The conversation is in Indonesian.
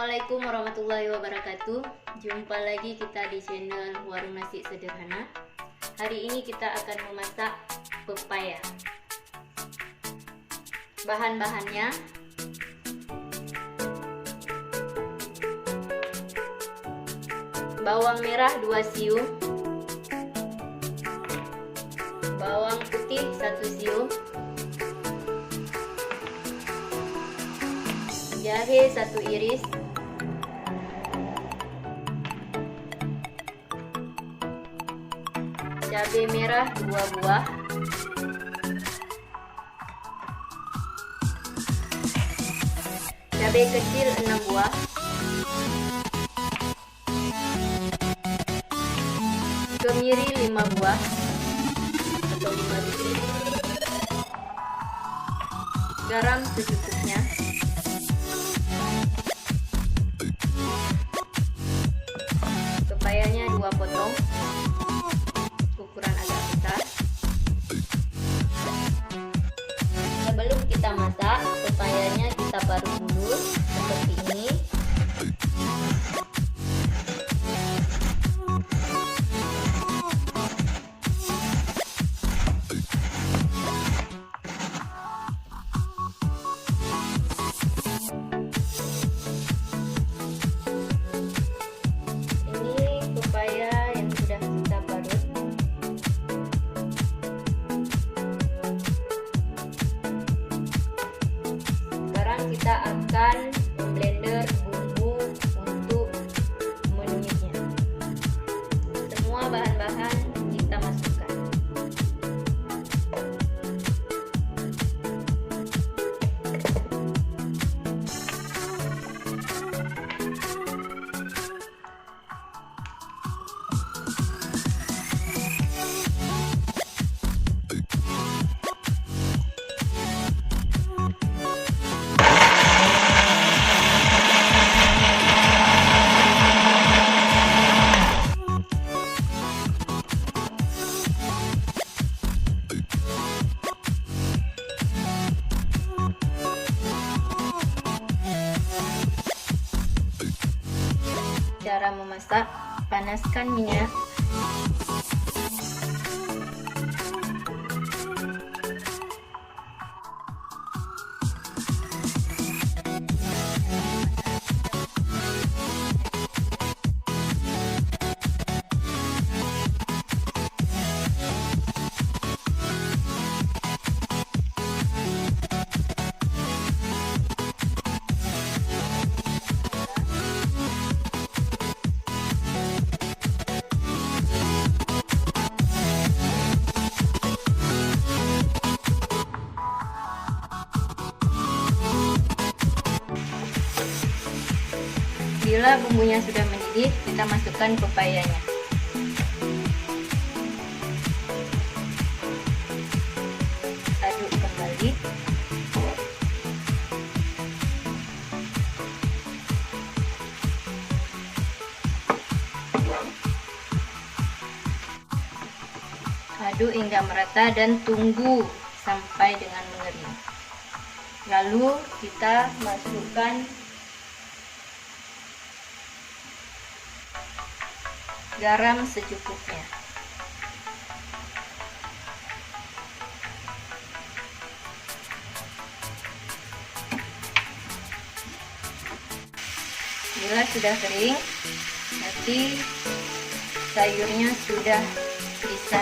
Assalamualaikum warahmatullahi wabarakatuh. Jumpa lagi kita di channel Warung Nasi Sederhana. Hari ini kita akan memasak pepaya. Bahan-bahannya: bawang merah 2 siung, bawang putih 1 siung, jahe 1 iris, cabai merah 2 buah, cabai kecil 6 buah, kemiri 5 buah atau 5 biji, garam secukupnya, pepayanya 2 potong ukuran agak besar. Sebelum kita masak, pepayanya kita parut dulu seperti ini. Kita akan blender bumbu untuk menumisnya. Semua bahan-bahan kita masukkan. Cara memasak: panaskan minyak, bila bumbunya sudah mendidih, kita masukkan pepayanya. Aduk kembali. Aduk hingga merata dan tunggu sampai dengan mengering. Lalu kita masukkan garam secukupnya. Bila sudah kering, nanti sayurnya sudah bisa